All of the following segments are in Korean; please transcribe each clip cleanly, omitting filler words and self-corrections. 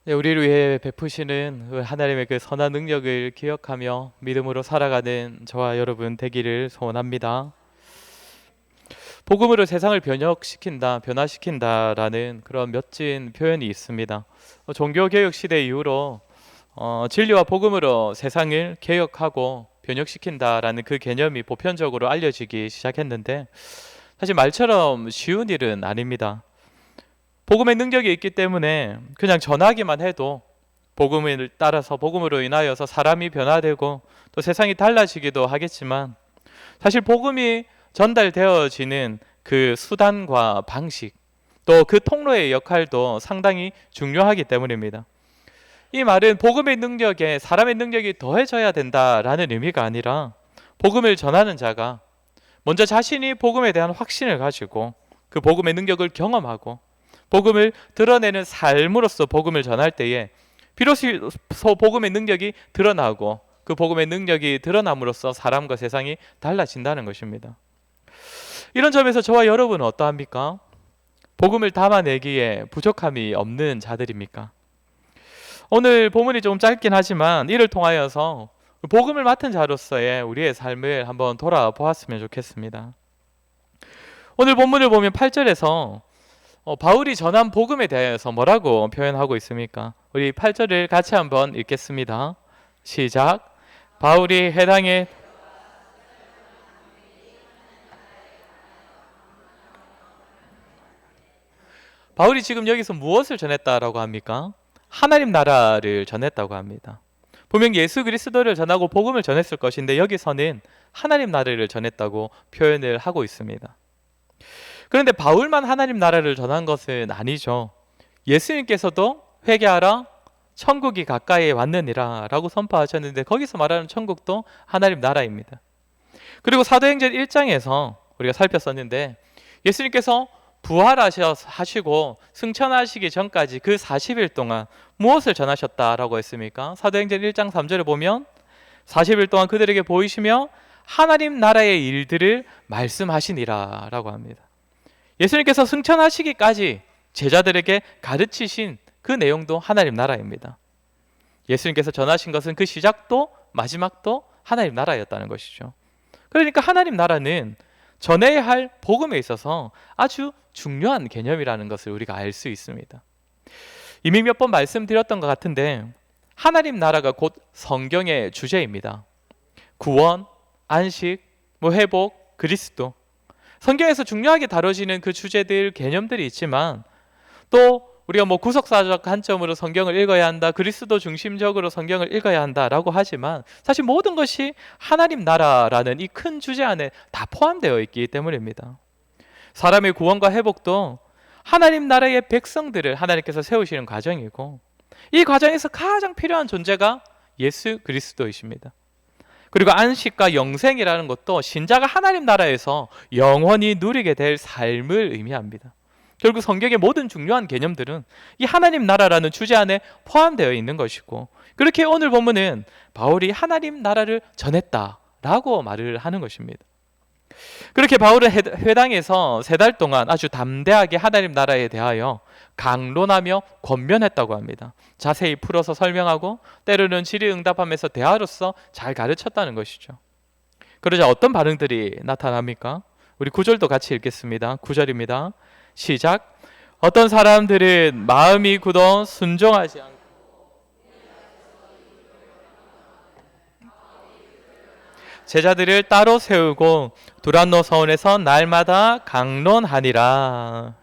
네, 우리를 위해 베푸시는 그 하나님의 그 선한 능력을 기억하며 믿음으로 살아가는 저와 여러분 되기를 소원합니다. 복음으로 세상을 변화시킨다라는 그런 멋진 표현이 있습니다. 종교개혁 시대 이후로 진리와 복음으로 세상을 개혁하고 변혁시킨다라는 그 개념이 보편적으로 알려지기 시작했는데 사실 말처럼 쉬운 일은 아닙니다. 복음의 능력이 있기 때문에 그냥 전하기만 해도 복음을 따라서 복음으로 인하여서 사람이 변화되고 또 세상이 달라지기도 하겠지만 사실 복음이 전달되어지는 그 수단과 방식 또 그 통로의 역할도 상당히 중요하기 때문입니다. 이 말은 복음의 능력에 사람의 능력이 더해져야 된다라는 의미가 아니라 복음을 전하는 자가 먼저 자신이 복음에 대한 확신을 가지고 그 복음의 능력을 경험하고 복음을 드러내는 삶으로서 복음을 전할 때에 비로소 복음의 능력이 드러나고 그 복음의 능력이 드러남으로써 사람과 세상이 달라진다는 것입니다. 이런 점에서 저와 여러분은 어떠합니까? 복음을 담아내기에 부족함이 없는 자들입니까? 오늘 본문이 조금 짧긴 하지만 이를 통하여서 복음을 맡은 자로서의 우리의 삶을 한번 돌아보았으면 좋겠습니다. 오늘 본문을 보면 8절에서 바울이 전한 복음에 대해서 뭐라고 표현하고 있습니까? 우리 8절을 같이 한번 읽겠습니다. 시작. 바울이 해당에 바울이 지금 여기서 무엇을 전했다라고 합니까? 하나님 나라를 전했다고 합니다. 분명 예수 그리스도를 전하고 복음을 전했을 것인데 여기서는 하나님 나라를 전했다고 표현을 하고 있습니다. 그런데 바울만 하나님 나라를 전한 것은 아니죠. 예수님께서도 회개하라 천국이 가까이 왔느니라 라고 선포하셨는데 거기서 말하는 천국도 하나님 나라입니다. 그리고 사도행전 1장에서 우리가 살폈었는데 예수님께서 부활하시고 승천하시기 전까지 그 40일 동안 무엇을 전하셨다라고 했습니까? 사도행전 1장 3절을 보면 40일 동안 그들에게 보이시며 하나님 나라의 일들을 말씀하시니라 라고 합니다. 예수님께서 승천하시기까지 제자들에게 가르치신 그 내용도 하나님 나라입니다. 예수님께서 전하신 것은 그 시작도 마지막도 하나님 나라였다는 것이죠. 그러니까 하나님 나라는 전해야 할 복음에 있어서 아주 중요한 개념이라는 것을 우리가 알 수 있습니다. 이미 몇 번 말씀드렸던 것 같은데 하나님 나라가 곧 성경의 주제입니다. 구원, 안식, 회복, 그리스도 성경에서 중요하게 다뤄지는 그 주제들, 개념들이 있지만 또 우리가 구속사적 관점으로 성경을 읽어야 한다, 그리스도 중심적으로 성경을 읽어야 한다라고 하지만 사실 모든 것이 하나님 나라라는 이 큰 주제 안에 다 포함되어 있기 때문입니다. 사람의 구원과 회복도 하나님 나라의 백성들을 하나님께서 세우시는 과정이고 이 과정에서 가장 필요한 존재가 예수 그리스도이십니다. 그리고 안식과 영생이라는 것도 신자가 하나님 나라에서 영원히 누리게 될 삶을 의미합니다. 결국 성경의 모든 중요한 개념들은 이 하나님 나라라는 주제 안에 포함되어 있는 것이고 그렇게 오늘 본문은 바울이 하나님 나라를 전했다라고 말을 하는 것입니다. 그렇게 바울은 회당에서 3달 동안 아주 담대하게 하나님 나라에 대하여 강론하며 권면했다고 합니다. 자세히 풀어서 설명하고 때로는 질의응답하면서 대화로서 잘 가르쳤다는 것이죠. 그러자 어떤 반응들이 나타납니까? 우리 9절도 같이 읽겠습니다. 9절입니다. 시작. 어떤 사람들은 마음이 굳어 순종하지 않고 제자들을 따로 세우고 두란노 서원에서 날마다 강론하니라.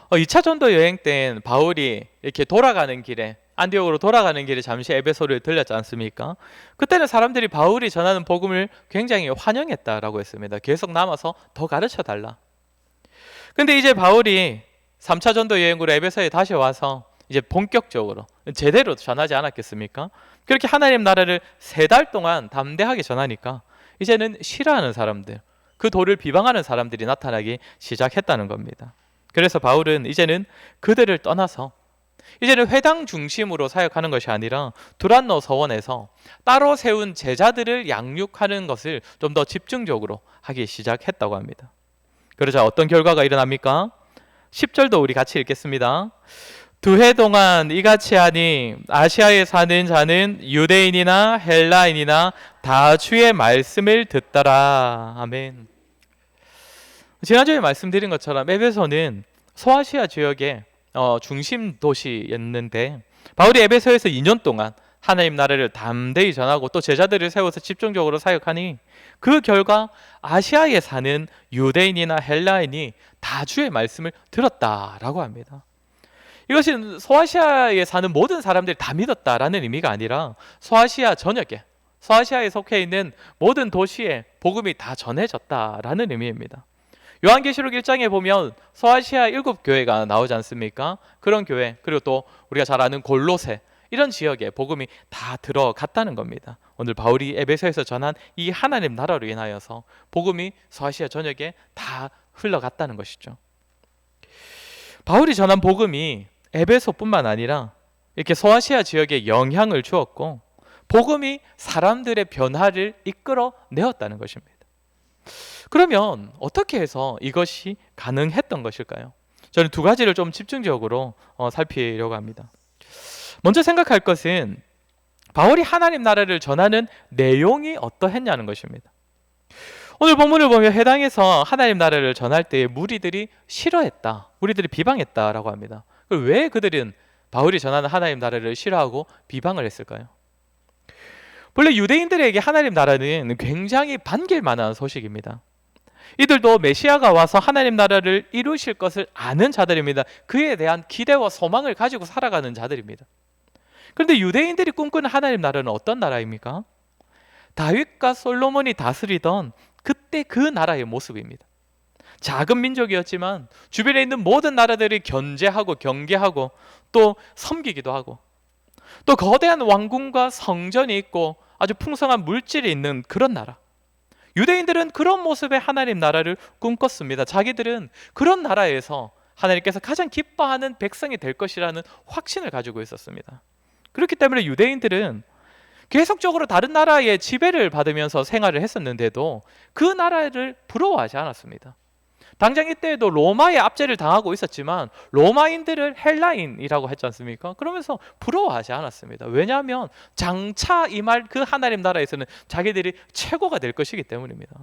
2차 전도 여행 때 바울이 이렇게 돌아가는 길에 안디옥으로 돌아가는 길에 잠시 에베소를 들렸지 않습니까? 그때는 사람들이 바울이 전하는 복음을 굉장히 환영했다라고 했습니다. 계속 남아서 더 가르쳐 달라. 근데 이제 바울이 3차 전도 여행으로 에베소에 다시 와서 이제 본격적으로 제대로 전하지 않았겠습니까? 그렇게 하나님 나라를 3달 동안 담대하게 전하니까 이제는 싫어하는 사람들, 그 도를 비방하는 사람들이 나타나기 시작했다는 겁니다. 그래서 바울은 이제는 그들을 떠나서 이제는 회당 중심으로 사역하는 것이 아니라 두란노 서원에서 따로 세운 제자들을 양육하는 것을 좀 더 집중적으로 하기 시작했다고 합니다. 그러자 어떤 결과가 일어납니까? 10절도 우리 같이 읽겠습니다. 두 해 동안 이같이 하니 아시아에 사는 자는 유대인이나 헬라인이나 다 주의 말씀을 듣더라. 아멘. 지난주에 말씀드린 것처럼 에베소는 소아시아 지역의 중심 도시였는데 바울이 에베소에서 2년 동안 하나님 나라를 담대히 전하고 또 제자들을 세워서 집중적으로 사역하니 그 결과 아시아에 사는 유대인이나 헬라인이 다 주의 말씀을 들었다라고 합니다. 이것은 소아시아에 사는 모든 사람들이 다 믿었다라는 의미가 아니라 소아시아 전역에, 소아시아에 속해 있는 모든 도시에 복음이 다 전해졌다라는 의미입니다. 요한계시록 1장에 보면 소아시아 7교회가 나오지 않습니까? 그런 교회, 그리고 또 우리가 잘 아는 골로새, 이런 지역에 복음이 다 들어갔다는 겁니다. 오늘 바울이 에베소에서 전한 이 하나님 나라로 인하여서 복음이 소아시아 전역에 다 흘러갔다는 것이죠. 바울이 전한 복음이 에베소뿐만 아니라 이렇게 소아시아 지역에 영향을 주었고 복음이 사람들의 변화를 이끌어내었다는 것입니다. 그러면 어떻게 해서 이것이 가능했던 것일까요? 저는 두 가지를 좀 집중적으로 살피려고 합니다. 먼저 생각할 것은 바울이 하나님 나라를 전하는 내용이 어떠했냐는 것입니다. 오늘 본문을 보면 해당에서 하나님 나라를 전할 때 무리들이 싫어했다, 무리들이 비방했다라고 합니다. 왜 그들은 바울이 전하는 하나님 나라를 싫어하고 비방을 했을까요? 본래 유대인들에게 하나님 나라는 굉장히 반길만한 소식입니다. 이들도 메시아가 와서 하나님 나라를 이루실 것을 아는 자들입니다. 그에 대한 기대와 소망을 가지고 살아가는 자들입니다. 그런데 유대인들이 꿈꾸는 하나님 나라는 어떤 나라입니까? 다윗과 솔로몬이 다스리던 그때 그 나라의 모습입니다. 작은 민족이었지만 주변에 있는 모든 나라들이 견제하고 경계하고 또 섬기기도 하고 또 거대한 왕궁과 성전이 있고 아주 풍성한 물질이 있는 그런 나라. 유대인들은 그런 모습의 하나님 나라를 꿈꿨습니다. 자기들은 그런 나라에서 하나님께서 가장 기뻐하는 백성이 될 것이라는 확신을 가지고 있었습니다. 그렇기 때문에 유대인들은 계속적으로 다른 나라의 지배를 받으면서 생활을 했었는데도 그 나라를 부러워하지 않았습니다. 당장 이때에도 로마의 압제를 당하고 있었지만 로마인들을 헬라인이라고 했지 않습니까? 그러면서 부러워하지 않았습니다. 왜냐하면 장차 임할 그 하나님 나라에서는 자기들이 최고가 될 것이기 때문입니다.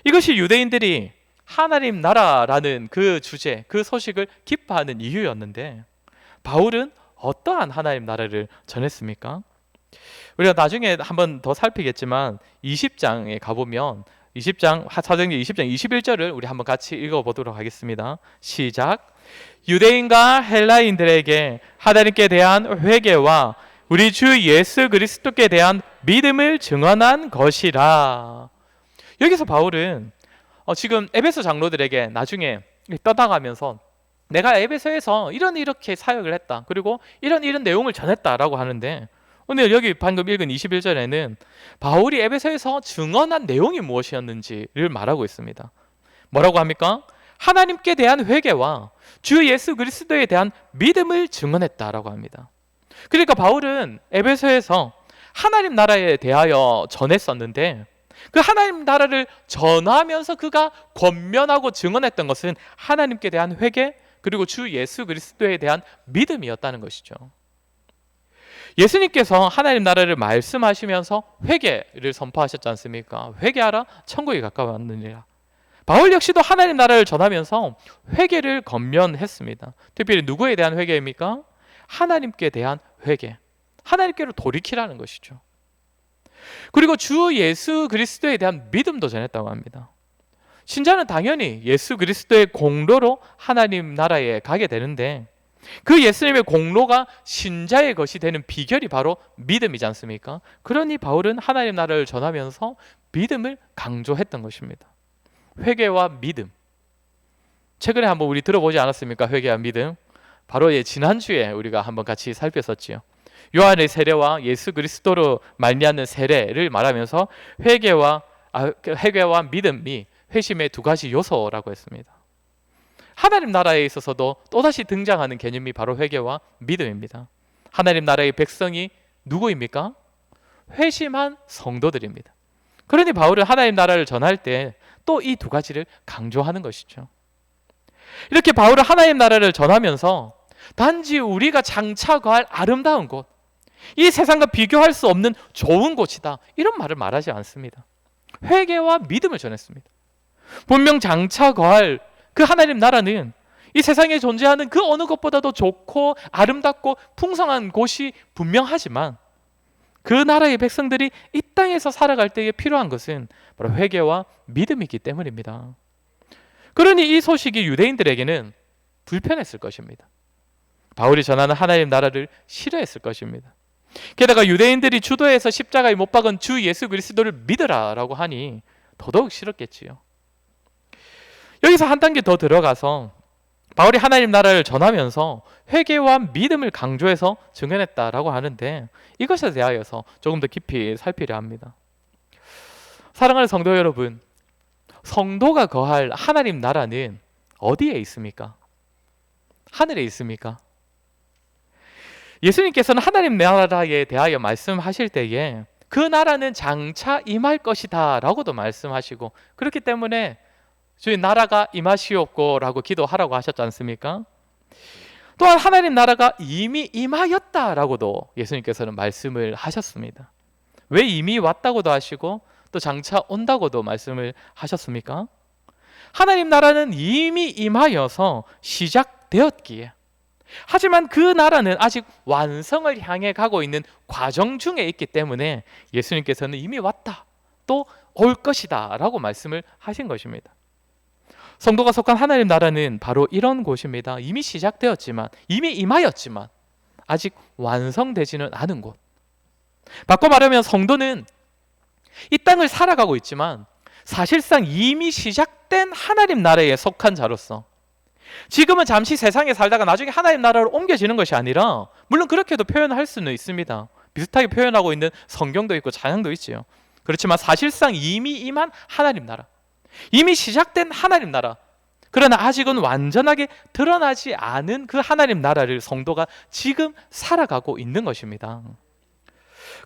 이것이 유대인들이 하나님 나라라는 그 주제, 그 소식을 기뻐하는 이유였는데 바울은 어떠한 하나님 나라를 전했습니까? 우리가 나중에 한번 더 살피겠지만 20장에 가보면 20장 사도행전 20장 21절을 우리 한번 같이 읽어보도록 하겠습니다. 시작. 유대인과 헬라인들에게 하나님께 대한 회개와 우리 주 예수 그리스도께 대한 믿음을 증언한 것이라. 여기서 바울은 지금 에베소 장로들에게 나중에 떠나가면서 내가 에베소에서 이렇게 사역을 했다, 그리고 이런 내용을 전했다라고 하는데 오늘 여기 방금 읽은 21절에는 바울이 에베소에서 증언한 내용이 무엇이었는지를 말하고 있습니다. 뭐라고 합니까? 하나님께 대한 회개와 주 예수 그리스도에 대한 믿음을 증언했다라고 합니다. 그러니까 바울은 에베소에서 하나님 나라에 대하여 전했었는데 그 하나님 나라를 전하면서 그가 권면하고 증언했던 것은 하나님께 대한 회개 그리고 주 예수 그리스도에 대한 믿음이었다는 것이죠. 예수님께서 하나님 나라를 말씀하시면서 회개를 선포하셨지 않습니까? 회개하라, 천국이 가까웠느니라. 바울 역시도 하나님 나라를 전하면서 회개를 권면했습니다. 특별히 누구에 대한 회개입니까? 하나님께 대한 회개, 하나님께로 돌이키라는 것이죠. 그리고 주 예수 그리스도에 대한 믿음도 전했다고 합니다. 신자는 당연히 예수 그리스도의 공로로 하나님 나라에 가게 되는데 그 예수님의 공로가 신자의 것이 되는 비결이 바로 믿음이지 않습니까? 그러니 바울은 하나님 나라를 전하면서 믿음을 강조했던 것입니다. 회개와 믿음. 최근에 한번 우리 들어보지 않았습니까? 회개와 믿음. 바로 지난주에 우리가 한번 같이 살폈었지요. 요한의 세례와 예수 그리스도로 말미암는 세례를 말하면서 회개와 믿음이 회심의 두 가지 요소라고 했습니다. 하나님 나라에 있어서도 또다시 등장하는 개념이 바로 회개와 믿음입니다. 하나님 나라의 백성이 누구입니까? 회심한 성도들입니다. 그러니 바울은 하나님 나라를 전할 때 또 이 두 가지를 강조하는 것이죠. 이렇게 바울은 하나님 나라를 전하면서 단지 우리가 장차 거할 아름다운 곳, 이 세상과 비교할 수 없는 좋은 곳이다, 이런 말을 말하지 않습니다. 회개와 믿음을 전했습니다. 분명 장차 거할 그 하나님 나라는 이 세상에 존재하는 그 어느 것보다도 좋고 아름답고 풍성한 곳이 분명하지만, 그 나라의 백성들이 이 땅에서 살아갈 때에 필요한 것은 바로 회개와 믿음이기 때문입니다. 그러니 이 소식이 유대인들에게는 불편했을 것입니다. 바울이 전하는 하나님 나라를 싫어했을 것입니다. 게다가 유대인들이 주도해서 십자가에 못 박은 주 예수 그리스도를 믿으라라고 하니 더더욱 싫었겠지요. 여기서 한 단계 더 들어가서 바울이 하나님 나라를 전하면서 회개와 믿음을 강조해서 증언했다라고 하는데, 이것에 대하여서 조금 더 깊이 살피려 합니다. 사랑하는 성도 여러분, 성도가 거할 하나님 나라는 어디에 있습니까? 하늘에 있습니까? 예수님께서는 하나님 나라에 대하여 말씀하실 때에 그 나라는 장차 임할 것이다 라고도 말씀하시고, 그렇기 때문에 주의 나라가 임하시옵고 라고 기도하라고 하셨지 않습니까? 또한 하나님 나라가 이미 임하였다라고도 예수님께서는 말씀을 하셨습니다. 왜 이미 왔다고도 하시고 또 장차 온다고도 말씀을 하셨습니까? 하나님 나라는 이미 임하여서 시작되었기에, 하지만 그 나라는 아직 완성을 향해 가고 있는 과정 중에 있기 때문에 예수님께서는 이미 왔다, 또 올 것이다 라고 말씀을 하신 것입니다. 성도가 속한 하나님 나라는 바로 이런 곳입니다. 이미 시작되었지만, 이미 임하였지만 아직 완성되지는 않은 곳. 바꿔 말하면 성도는 이 땅을 살아가고 있지만 사실상 이미 시작된 하나님 나라에 속한 자로서, 지금은 잠시 세상에 살다가 나중에 하나님 나라로 옮겨지는 것이 아니라, 물론 그렇게도 표현할 수는 있습니다. 비슷하게 표현하고 있는 성경도 있고 찬양도 있지요. 그렇지만 사실상 이미 임한 하나님 나라, 이미 시작된 하나님 나라, 그러나 아직은 완전하게 드러나지 않은 그 하나님 나라를 성도가 지금 살아가고 있는 것입니다.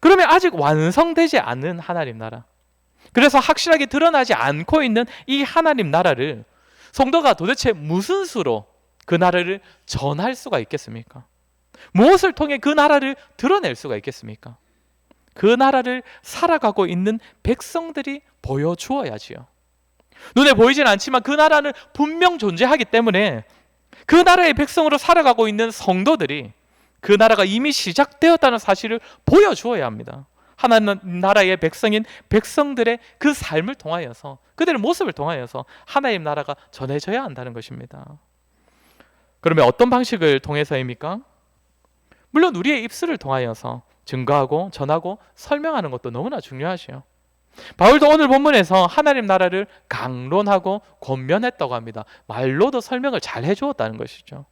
그러면 아직 완성되지 않은 하나님 나라, 그래서 확실하게 드러나지 않고 있는 이 하나님 나라를 성도가 도대체 무슨 수로 그 나라를 전할 수가 있겠습니까? 무엇을 통해 그 나라를 드러낼 수가 있겠습니까? 그 나라를 살아가고 있는 백성들이 보여주어야지요. 눈에 보이진 않지만 그 나라는 분명 존재하기 때문에 그 나라의 백성으로 살아가고 있는 성도들이 그 나라가 이미 시작되었다는 사실을 보여주어야 합니다. 하나님 나라의 백성인 백성들의 그 삶을 통하여서, 그들의 모습을 통하여서 하나님 나라가 전해져야 한다는 것입니다. 그러면 어떤 방식을 통해서입니까? 물론 우리의 입술을 통하여서 증거하고 전하고 설명하는 것도 너무나 중요하지요. 바울도 오늘 본문에서 하나님 나라를 강론하고 권면했다고 합니다. 말로도 설명을 잘 해주었다는 것이죠.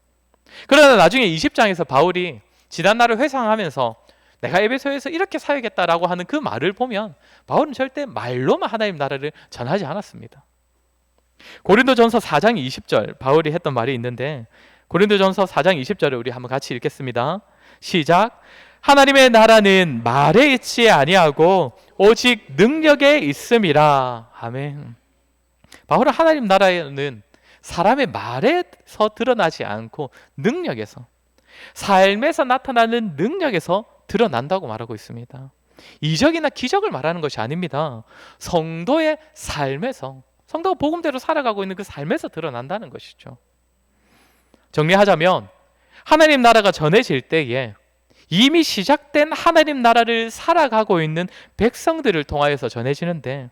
그러나 나중에 20장에서 바울이 지난 날을 회상하면서 내가 에베소에서 이렇게 사역했다라고 하는 그 말을 보면 바울은 절대 말로만 하나님 나라를 전하지 않았습니다. 고린도전서 4장 20절 바울이 했던 말이 있는데, 고린도전서 4장 20절을 우리 한번 같이 읽겠습니다. 시작. 하나님의 나라는 말에 있지 아니하고 오직 능력에 있음이라. 아멘. 바울은 하나님 나라는 사람의 말에서 드러나지 않고 능력에서, 삶에서 나타나는 능력에서 드러난다고 말하고 있습니다. 이적이나 기적을 말하는 것이 아닙니다. 성도의 삶에서, 성도가 복음대로 살아가고 있는 그 삶에서 드러난다는 것이죠. 정리하자면 하나님 나라가 전해질 때에 이미 시작된 하나님 나라를 살아가고 있는 백성들을 통하여서 전해지는데,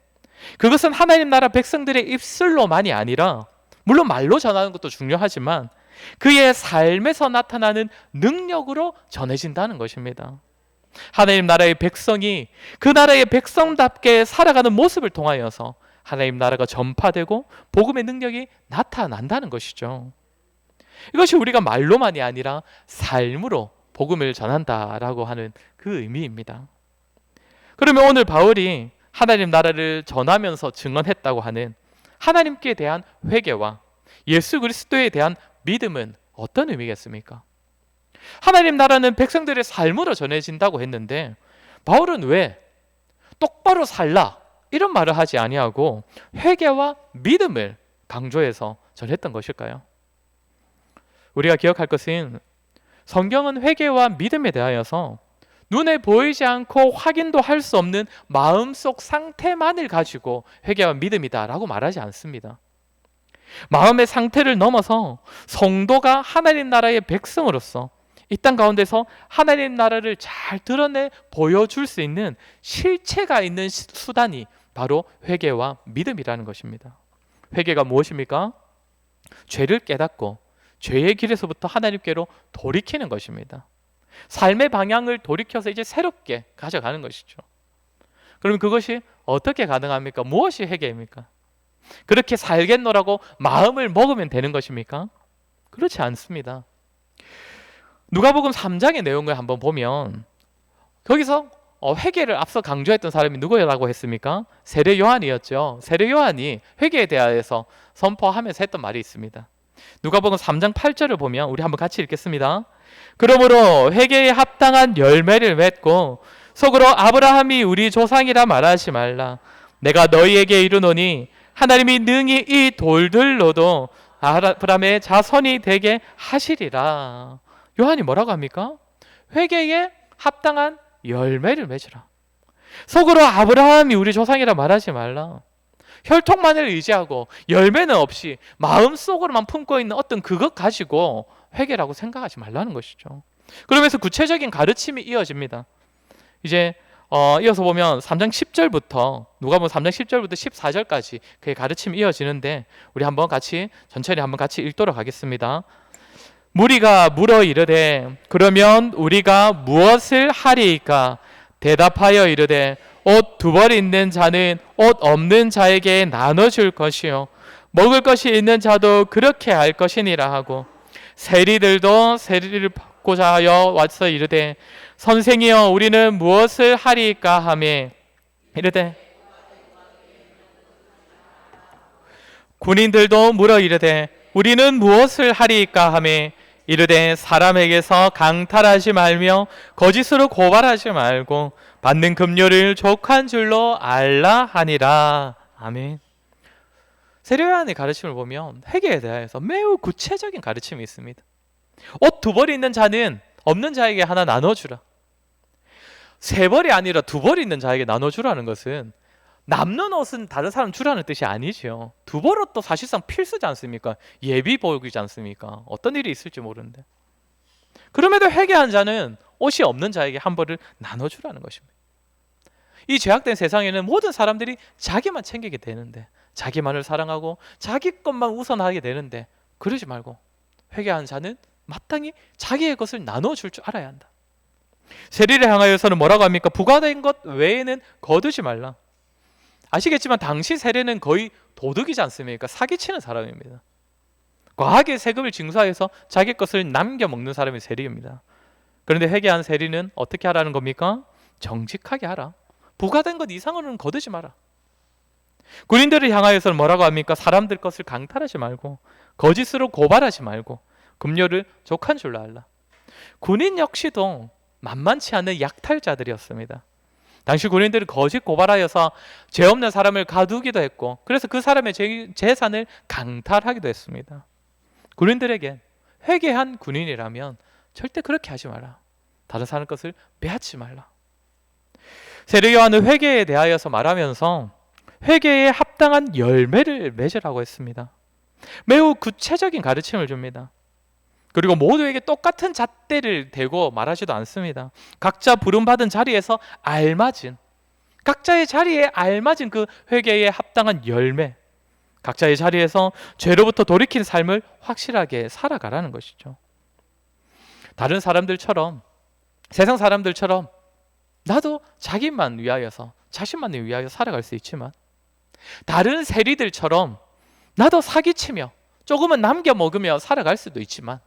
그것은 하나님 나라 백성들의 입술로만이 아니라, 물론 말로 전하는 것도 중요하지만 그의 삶에서 나타나는 능력으로 전해진다는 것입니다. 하나님 나라의 백성이 그 나라의 백성답게 살아가는 모습을 통하여서 하나님 나라가 전파되고 복음의 능력이 나타난다는 것이죠. 이것이 우리가 말로만이 아니라 삶으로 복음을 전한다라고 하는 그 의미입니다. 그러면 오늘 바울이 하나님 나라를 전하면서 증언했다고 하는 하나님께 대한 회개와 예수 그리스도에 대한 믿음은 어떤 의미겠습니까? 하나님 나라는 백성들의 삶으로 전해진다고 했는데, 바울은 왜 똑바로 살라 이런 말을 하지 아니하고 회개와 믿음을 강조해서 전했던 것일까요? 우리가 기억할 것은 성경은 회개와 믿음에 대하여서 눈에 보이지 않고 확인도 할 수 없는 마음속 상태만을 가지고 회개와 믿음이다라고 말하지 않습니다. 마음의 상태를 넘어서 성도가 하나님 나라의 백성으로서 이 땅 가운데서 하나님 나라를 잘 드러내 보여줄 수 있는 실체가 있는 수단이 바로 회개와 믿음이라는 것입니다. 회개가 무엇입니까? 죄를 깨닫고 죄의 길에서부터 하나님께로 돌이키는 것입니다. 삶의 방향을 돌이켜서 이제 새롭게 가져가는 것이죠. 그럼 그것이 어떻게 가능합니까? 무엇이 회개입니까? 그렇게 살겠노라고 마음을 먹으면 되는 것입니까? 그렇지 않습니다. 누가복음 3장의 내용을 한번 보면 거기서 회개를 앞서 강조했던 사람이 누구라고 했습니까? 세례 요한이었죠. 세례 요한이 회개에 대하여서 선포하면서 했던 말이 있습니다. 누가복음 3장 8절을 보면 우리 한번 같이 읽겠습니다. 그러므로 회개에 합당한 열매를 맺고 속으로 아브라함이 우리 조상이라 말하지 말라. 내가 너희에게 이르노니 하나님이 능히 이 돌들로도 아브라함의 자손이 되게 하시리라. 요한이 뭐라고 합니까? 회개에 합당한 열매를 맺으라. 속으로 아브라함이 우리 조상이라 말하지 말라. 혈통만을 의지하고 열매는 없이 마음속으로만 품고 있는 어떤 그것 가지고 회개라고 생각하지 말라는 것이죠. 그러면서 구체적인 가르침이 이어집니다. 이제 이어서 보면 3장 10절부터 누가복음 3장 10절부터 14절까지 그의 가르침이 이어지는데 우리 한번 같이 천천히 한번 같이 읽도록 하겠습니다. 무리가 물어 이르되 그러면 우리가 무엇을 하리이까? 대답하여 이르되 옷 두 벌 있는 자는 옷 없는 자에게 나눠줄 것이요 먹을 것이 있는 자도 그렇게 할 것이니라 하고 세리들도 세리를 받고자 하여 와서 이르되 선생이여 우리는 무엇을 하리이까 하매 이르되 군인들도 물어 이르되 우리는 무엇을 하리이까 하매 이르되 사람에게서 강탈하지 말며 거짓으로 고발하지 말고 받는 급료를 족한 줄로 알라 하니라. 아멘. 세례 요한의 가르침을 보면 회개에 대해서 매우 구체적인 가르침이 있습니다. 옷 두 벌이 있는 자는 없는 자에게 하나 나눠주라. 세 벌이 아니라 두 벌이 있는 자에게 나눠주라는 것은 남는 옷은 다른 사람 주라는 뜻이 아니죠. 두 벌 옷도 사실상 필수지 않습니까? 예비복이지 않습니까? 어떤 일이 있을지 모르는데. 그럼에도 회개한 자는 옷이 없는 자에게 한 벌을 나눠주라는 것입니다. 이 죄악된 세상에는 모든 사람들이 자기만 챙기게 되는데 자기만을 사랑하고 자기 것만 우선하게 되는데 그러지 말고 회개한 자는 마땅히 자기의 것을 나눠줄 줄 알아야 한다. 세리를 향하여서는 뭐라고 합니까? 부과된 것 외에는 거두지 말라. 아시겠지만 당시 세례는 거의 도둑이지 않습니까? 사기치는 사람입니다. 과하게 세금을 징수하여서 자기 것을 남겨 먹는 사람이 세리입니다. 그런데 회개한 세리는 어떻게 하라는 겁니까? 정직하게 하라. 부과된 것 이상으로는 거두지 마라. 군인들을 향하여서는 뭐라고 합니까? 사람들 것을 강탈하지 말고 거짓으로 고발하지 말고 급료를 족한 줄로 알라. 군인 역시도 만만치 않은 약탈자들이었습니다. 당시 군인들은 거짓 고발하여서 죄 없는 사람을 가두기도 했고 그래서 그 사람의 재산을 강탈하기도 했습니다. 군인들에게 회개한 군인이라면 절대 그렇게 하지 마라. 다른 사람 것을 빼앗지 말라. 세례 요한은 회개에 대하여서 말하면서 회개에 합당한 열매를 맺으라고 했습니다. 매우 구체적인 가르침을 줍니다. 그리고 모두에게 똑같은 잣대를 대고 말하지도 않습니다. 각자 부름받은 자리에서 알맞은, 각자의 자리에 알맞은 그 회개에 합당한 열매, 각자의 자리에서 죄로부터 돌이킨 삶을 확실하게 살아가라는 것이죠. 다른 사람들처럼, 세상 사람들처럼 나도 자기만 위하여서, 자신만을 위하여 살아갈 수 있지만 다른 세리들처럼 나도 사기치며 조금은 남겨 먹으며 살아갈 수도 있지만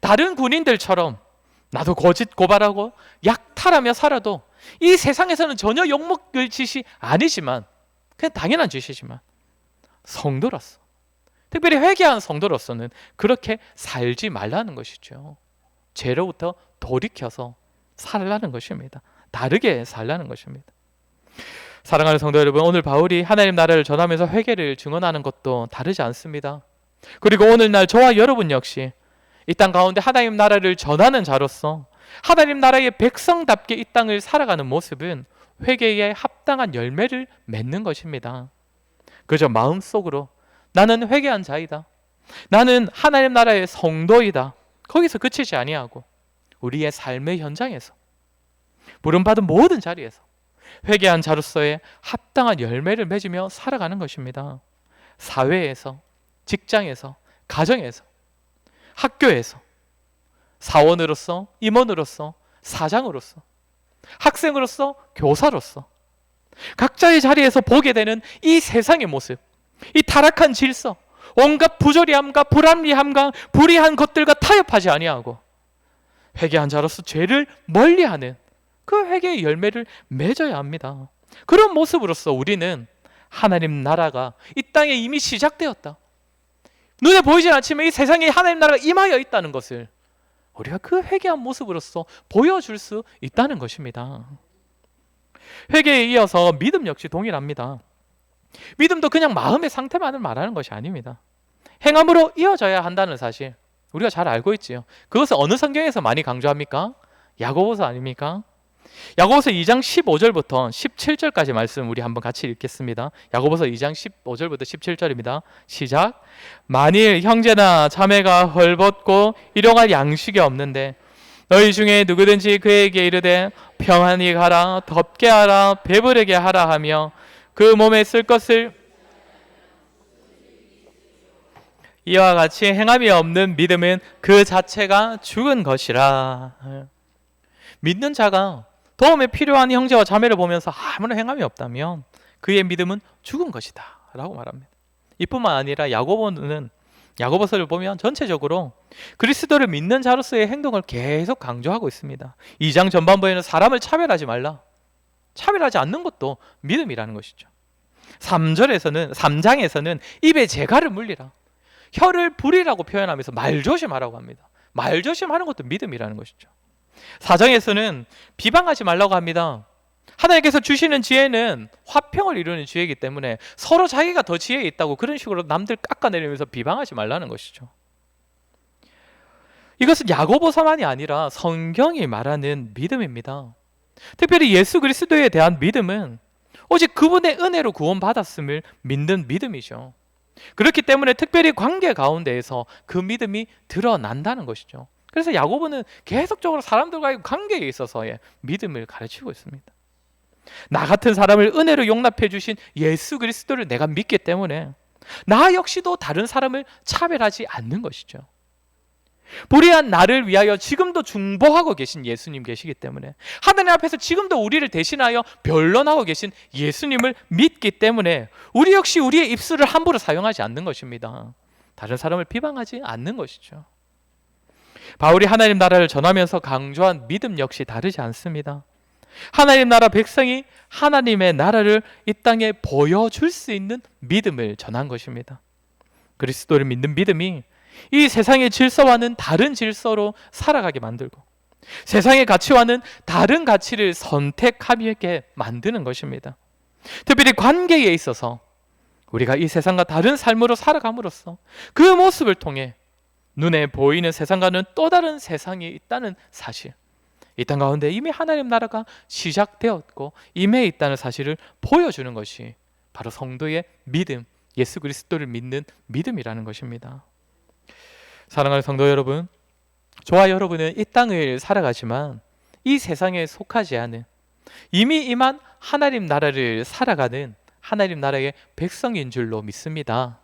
다른 군인들처럼 나도 거짓 고발하고 약탈하며 살아도 이 세상에서는 전혀 욕먹을 짓이 아니지만 그냥 당연한 짓이지만 성도로서, 특별히 회개한 성도로서는 그렇게 살지 말라는 것이죠. 죄로부터 돌이켜서 살라는 것입니다. 다르게 살라는 것입니다. 사랑하는 성도 여러분, 오늘 바울이 하나님 나라를 전하면서 회개를 증언하는 것도 다르지 않습니다. 그리고 오늘날 저와 여러분 역시 이 땅 가운데 하나님 나라를 전하는 자로서 하나님 나라의 백성답게 이 땅을 살아가는 모습은 회개에 합당한 열매를 맺는 것입니다. 그저 마음속으로 나는 회개한 자이다, 나는 하나님 나라의 성도이다, 거기서 그치지 아니하고 우리의 삶의 현장에서 부름받은 모든 자리에서 회개한 자로서의 합당한 열매를 맺으며 살아가는 것입니다. 사회에서, 직장에서, 가정에서, 학교에서, 사원으로서, 임원으로서, 사장으로서, 학생으로서, 교사로서 각자의 자리에서 보게 되는 이 세상의 모습, 이 타락한 질서, 온갖 부조리함과 불합리함과 불의한 것들과 타협하지 아니하고 회개한 자로서 죄를 멀리하는 그 회개의 열매를 맺어야 합니다. 그런 모습으로서 우리는 하나님 나라가 이 땅에 이미 시작되었다, 눈에 보이진 않지만 이 세상에 하나님 나라가 임하여 있다는 것을 우리가 그 회개한 모습으로서 보여줄 수 있다는 것입니다. 회개에 이어서 믿음 역시 동일합니다. 믿음도 그냥 마음의 상태만을 말하는 것이 아닙니다. 행함으로 이어져야 한다는 사실 우리가 잘 알고 있지요. 그것을 어느 성경에서 많이 강조합니까? 야고보서 아닙니까? 야고보서 2장 15절부터 17절까지 말씀 우리 한번 같이 읽겠습니다. 야고보서 2장 15절부터 17절입니다. 시작. 만일 형제나 자매가 헐벗고 일용할 양식이 없는데 너희 중에 누구든지 그에게 이르되 평안히 가라, 덥게 하라, 배부르게 하라 하며 그 몸에 쓸 것을 이와 같이 행함이 없는 믿음은 그 자체가 죽은 것이라. 믿는 자가 도움에 필요한 형제와 자매를 보면서 아무런 행함이 없다면 그의 믿음은 죽은 것이다 라고 말합니다. 이뿐만 아니라 야고보서를 보면 전체적으로 그리스도를 믿는 자로서의 행동을 계속 강조하고 있습니다. 2장 전반부에는 사람을 차별하지 말라, 차별하지 않는 것도 믿음이라는 것이죠. 3장에서는 입에 재갈을 물리라, 혀를 불이라고 표현하면서 말조심하라고 합니다. 말조심하는 것도 믿음이라는 것이죠. 4장에서는 비방하지 말라고 합니다. 하나님께서 주시는 지혜는 화평을 이루는 지혜이기 때문에 서로 자기가 더 지혜 있다고 그런 식으로 남들 깎아내리면서 비방하지 말라는 것이죠. 이것은 야고보서만이 아니라 성경이 말하는 믿음입니다. 특별히 예수 그리스도에 대한 믿음은 오직 그분의 은혜로 구원받았음을 믿는 믿음이죠. 그렇기 때문에 특별히 관계 가운데에서 그 믿음이 드러난다는 것이죠. 그래서 야고보는 계속적으로 사람들과의 관계에 있어서의 믿음을 가르치고 있습니다. 나 같은 사람을 은혜로 용납해 주신 예수 그리스도를 내가 믿기 때문에 나 역시도 다른 사람을 차별하지 않는 것이죠. 불의한 나를 위하여 지금도 중보하고 계신 예수님 계시기 때문에, 하나님 앞에서 지금도 우리를 대신하여 변론하고 계신 예수님을 믿기 때문에 우리 역시 우리의 입술을 함부로 사용하지 않는 것입니다. 다른 사람을 비방하지 않는 것이죠. 바울이 하나님 나라를 전하면서 강조한 믿음 역시 다르지 않습니다. 하나님 나라 백성이 하나님의 나라를 이 땅에 보여줄 수 있는 믿음을 전한 것입니다. 그리스도를 믿는 믿음이 이 세상의 질서와는 다른 질서로 살아가게 만들고 세상의 가치와는 다른 가치를 선택하게 만드는 것입니다. 특별히 관계에 있어서 우리가 이 세상과 다른 삶으로 살아감으로써 그 모습을 통해 눈에 보이는 세상과는 또 다른 세상이 있다는 사실, 이 땅 가운데 이미 하나님 나라가 시작되었고 임해 있다는 사실을 보여주는 것이 바로 성도의 믿음, 예수 그리스도를 믿는 믿음이라는 것입니다. 사랑하는 성도 여러분, 저와 여러분은 이 땅을 살아가지만 이 세상에 속하지 않은 이미 임한 하나님 나라를 살아가는 하나님 나라의 백성인 줄로 믿습니다.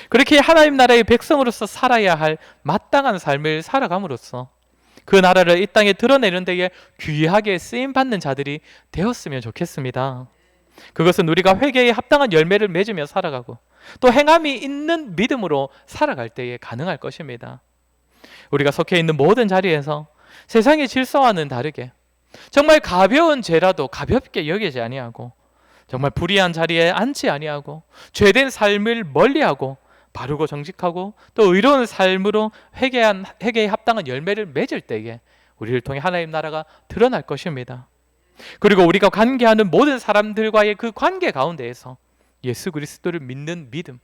그렇게 하나님 나라의 백성으로서 살아야 할 마땅한 삶을 살아감으로써 그 나라를 이 땅에 드러내는 데에 귀하게 쓰임받는 자들이 되었으면 좋겠습니다. 그것은 우리가 회개에 합당한 열매를 맺으며 살아가고 또 행함이 있는 믿음으로 살아갈 때에 가능할 것입니다. 우리가 속해 있는 모든 자리에서 세상의 질서와는 다르게 정말 가벼운 죄라도 가볍게 여기지 아니하고 정말 불의한 자리에 앉지 아니하고 죄된 삶을 멀리하고 바르고 정직하고 또 의로운 삶으로 회개에 합당한 열매를 맺을 때에 우리를 통해 하나님 나라가 드러날 것입니다. 그리고 우리가 관계하는 모든 사람들과의 그 관계 가운데에서 예수 그리스도를 믿는 믿음,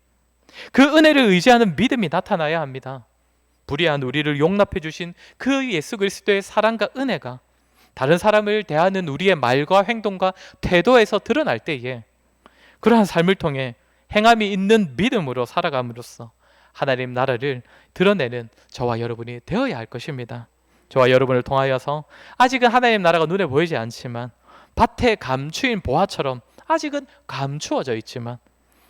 그 은혜를 의지하는 믿음이 나타나야 합니다. 불의한 우리를 용납해 주신 그 예수 그리스도의 사랑과 은혜가 다른 사람을 대하는 우리의 말과 행동과 태도에서 드러날 때에 그러한 삶을 통해 행함이 있는 믿음으로 살아감으로써 하나님 나라를 드러내는 저와 여러분이 되어야 할 것입니다. 저와 여러분을 통하여서 아직은 하나님 나라가 눈에 보이지 않지만 밭에 감추인 보화처럼 아직은 감추어져 있지만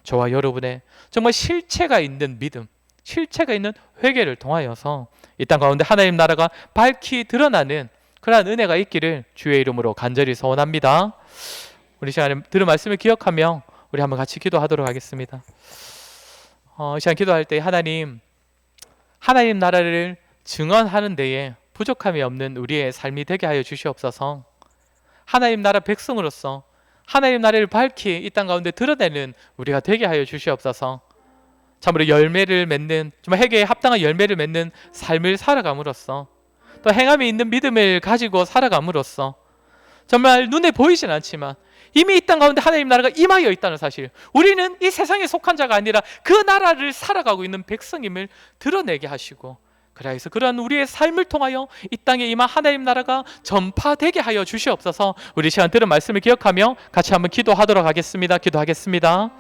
저와 여러분의 정말 실체가 있는 믿음, 실체가 있는 회개를 통하여서 이 땅 가운데 하나님 나라가 밝히 드러나는 그러한 은혜가 있기를 주의 이름으로 간절히 소원합니다. 우리 시간에 들은 말씀을 기억하며 우리 한번 같이 기도하도록 하겠습니다. 이 시간 기도할 때 하나님 나라를 증언하는 데에 부족함이 없는 우리의 삶이 되게 하여 주시옵소서. 하나님 나라 백성으로서 하나님 나라를 밝히 이 땅 가운데 드러내는 우리가 되게 하여 주시옵소서. 참으로 열매를 맺는, 정말 회개에 합당한 열매를 맺는 삶을 살아감으로써 또 행함이 있는 믿음을 가지고 살아감으로써 정말 눈에 보이진 않지만 이미 이 땅 가운데 하나님 나라가 임하여 있다는 사실, 우리는 이 세상에 속한 자가 아니라 그 나라를 살아가고 있는 백성임을 드러내게 하시고, 그래서 그러한 우리의 삶을 통하여 이 땅에 임한 하나님 나라가 전파되게 하여 주시옵소서. 우리 시간 들은 말씀을 기억하며 같이 한번 기도하도록 하겠습니다. 기도하겠습니다.